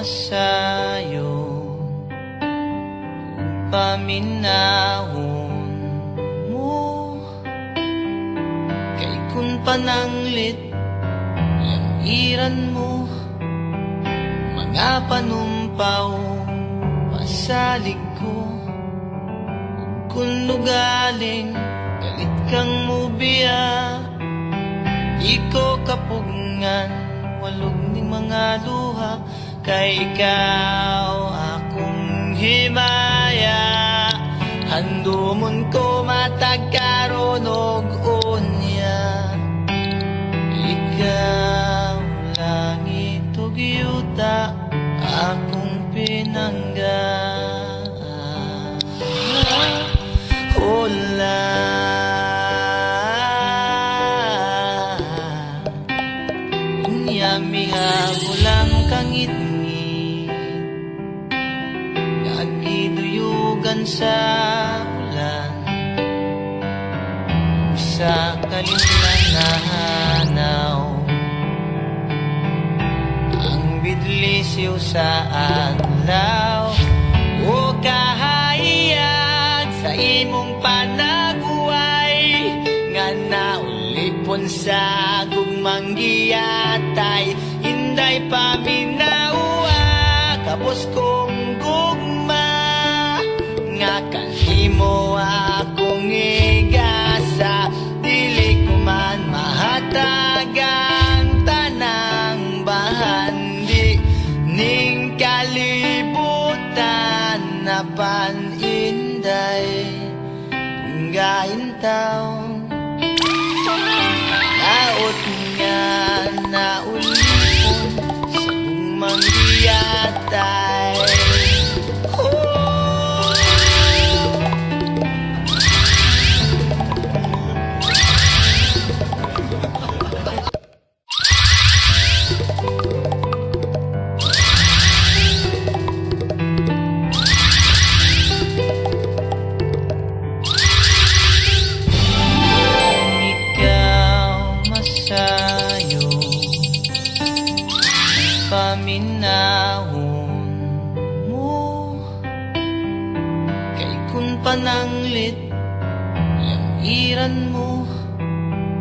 masayo paminahon mo kay kun pananglit yang iran mo mga panumpaw pasalig ko kun nugaling galit kang mubiya di ko kapugngan walog ning mga luha kay ikaw akong himaya handumon ko matagkaron og unya ikaw langit ug yuta akong pinangga hola unya miha ulang kangit-ngit nagiduyugan sa ulan sa kalimlan na hanaw ang bidlisiw sa adlaw o kahayag sa imong panaguway nga naulipon sa gugmang giyatay hinday paminawa kapos kong gugma nga kanhimo akong igasa dili ko man mahatagang tanang bahandi ning kalibutan na paninday gaintaw naot nga naulipon sa gugmang giyatay masayo paminahon mo kay kun pananglit yang iran mo